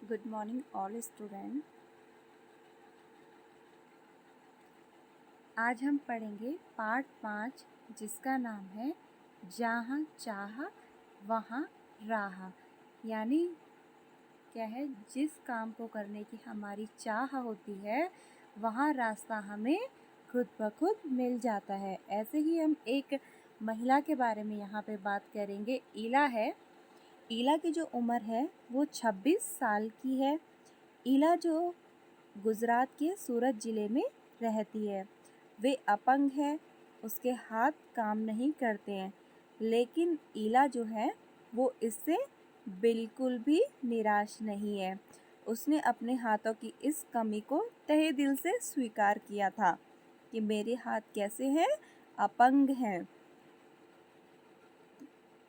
Good morning, all students. आज हम पढ़ेंगे पार्ट 5 जिसका नाम है जहाँ चाह वहाँ राह। यानी क्या है, जिस काम को करने की हमारी चाह होती है वहाँ रास्ता हमें खुद ब खुद मिल जाता है। ऐसे ही हम एक महिला के बारे में यहाँ पे बात करेंगे। ईला है। ईला की जो उम्र है वो 26 साल की है। ईला जो गुजरात के सूरत ज़िले में रहती है। वे अपंग है, उसके हाथ काम नहीं करते हैं, लेकिन ईला जो है वो इससे बिल्कुल भी निराश नहीं है। उसने अपने हाथों की इस कमी को तहे दिल से स्वीकार किया था कि मेरे हाथ कैसे हैं, अपंग हैं।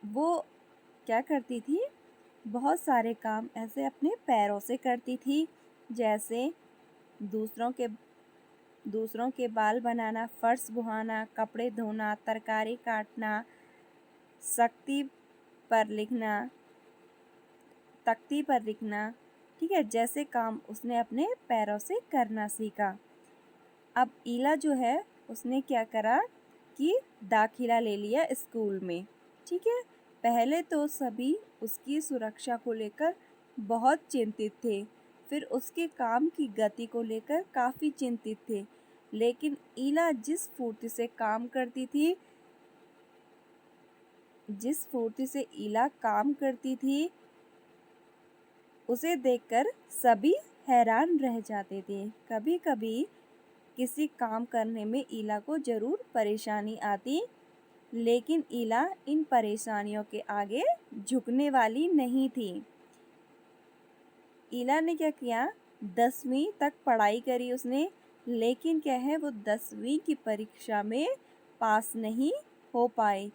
वो क्या करती थी, बहुत सारे काम ऐसे अपने पैरों से करती थी, जैसे दूसरों के बाल बनाना, फर्श बुहाना, कपड़े धोना, तरकारी काटना, सख्ती पर लिखना, तख्ती पर लिखना, ठीक है, जैसे काम उसने अपने पैरों से करना सीखा। अब ईला जो है उसने क्या करा कि दाखिला ले लिया स्कूल में। ठीक है, पहले तो सभी उसकी सुरक्षा को लेकर बहुत चिंतित थे, फिर उसके काम की गति को लेकर काफ़ी चिंतित थे, लेकिन ईला जिस फुर्ती से काम करती थी, उसे देखकर सभी हैरान रह जाते थे। कभी कभी किसी काम करने में ईला को ज़रूर परेशानी आती, लेकिन ईला इन परेशानियों के आगे झुकने वाली नहीं थी। ईला ने क्या किया, 10वीं तक पढ़ाई करी उसने, लेकिन क्या है, वो 10वीं की परीक्षा में पास नहीं हो पाई।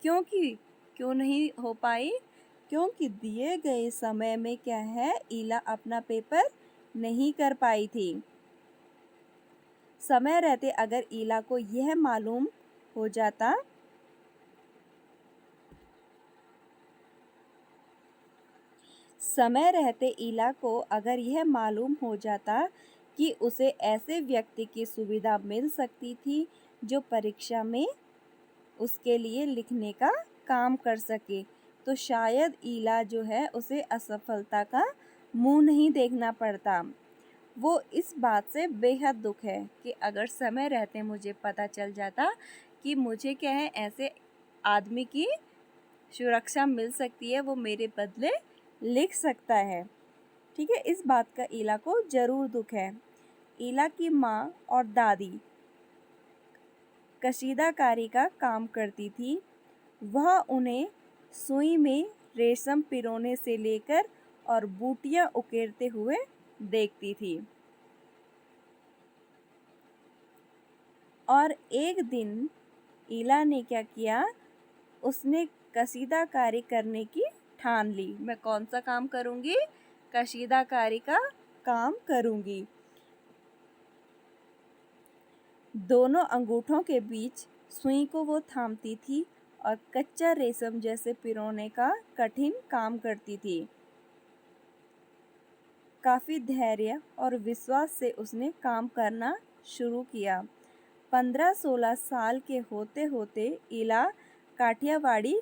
क्यों नहीं हो पाई? क्योंकि दिए गए समय में क्या है, ईला अपना पेपर नहीं कर पाई थी। समय रहते अगर ईला को यह मालूम हो जाता समय रहते ईला को अगर यह मालूम हो जाता कि उसे ऐसे व्यक्ति की सुविधा मिल सकती थी जो परीक्षा में उसके लिए लिखने का काम कर सके, तो शायद ईला जो है उसे असफलता का मुंह नहीं देखना पड़ता। वो इस बात से बेहद दुख है कि अगर समय रहते मुझे पता चल जाता कि मुझे क्या है, ऐसे आदमी की सुरक्षा मिल सकती है, वो मेरे बदले लिख सकता है। ठीक है, इस बात का ईला को ज़रूर दुख है। ईला की माँ और दादी कशीदाकारी का काम करती थी। वह उन्हें सुई में रेशम पिरोने से लेकर और बूटियां उकेरते हुए देखती थी। और एक दिन ईला ने क्या किया, उसने कशीदाकारी करने की ठान ली। मैं कौन सा काम करूँगी? कशीदाकारी का काम करूँगी। दोनों अंगूठों के बीच सुई को वो थामती थी और कच्चा रेशम जैसे पिरोने का कठिन काम करती थी। काफ़ी धैर्य और विश्वास से उसने काम करना शुरू किया। 15-16 साल के होते होते ईला काठियावाड़ी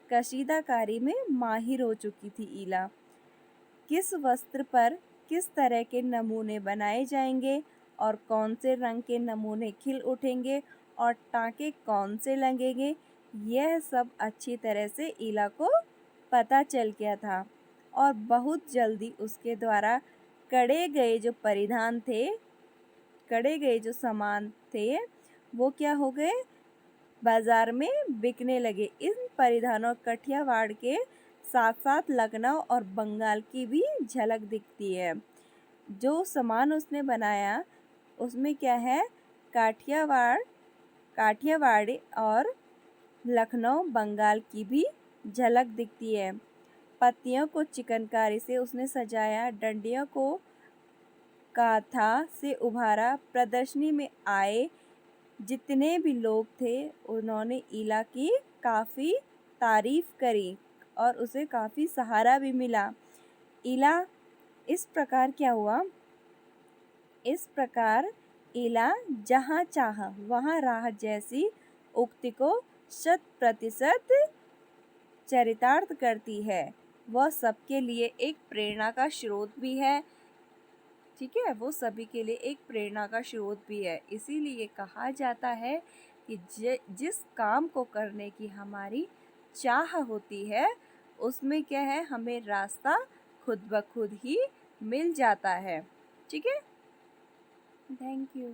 कशीदाकारी में माहिर हो चुकी थी। ईला किस वस्त्र पर किस तरह के नमूने बनाए जाएंगे और कौन से रंग के नमूने खिल उठेंगे और टाँके कौन से लगेंगे, यह सब अच्छी तरह से ईला को पता चल गया था। और बहुत जल्दी उसके द्वारा कढ़े गए जो सामान थे वो क्या हो गए, बाजार में बिकने लगे। इन परिधानों काठियावाड़ के साथ साथ लखनऊ और बंगाल की भी झलक दिखती है। जो सामान उसने बनाया उसमें क्या है, काठियावाड़ और लखनऊ बंगाल की भी झलक दिखती है। पत्तियों को चिकनकारी से उसने सजाया, डंडियों को काथा से उभारा। प्रदर्शनी में आए जितने भी लोग थे उन्होंने ईला की काफ़ी तारीफ करी और उसे काफ़ी सहारा भी मिला। ईला इस प्रकार क्या हुआ, इस प्रकार इला जहाँ चाह वहाँ राह जैसी उक्ति को 100% चरितार्थ करती है। वह सबके लिए एक प्रेरणा का स्रोत भी है। ठीक है, वो सभी के लिए एक प्रेरणा का स्रोत भी है। इसीलिए कहा जाता है कि जिस काम को करने की हमारी चाह होती है उसमें क्या है, हमें रास्ता खुद ब खुद ही मिल जाता है। ठीक है, थैंक यू।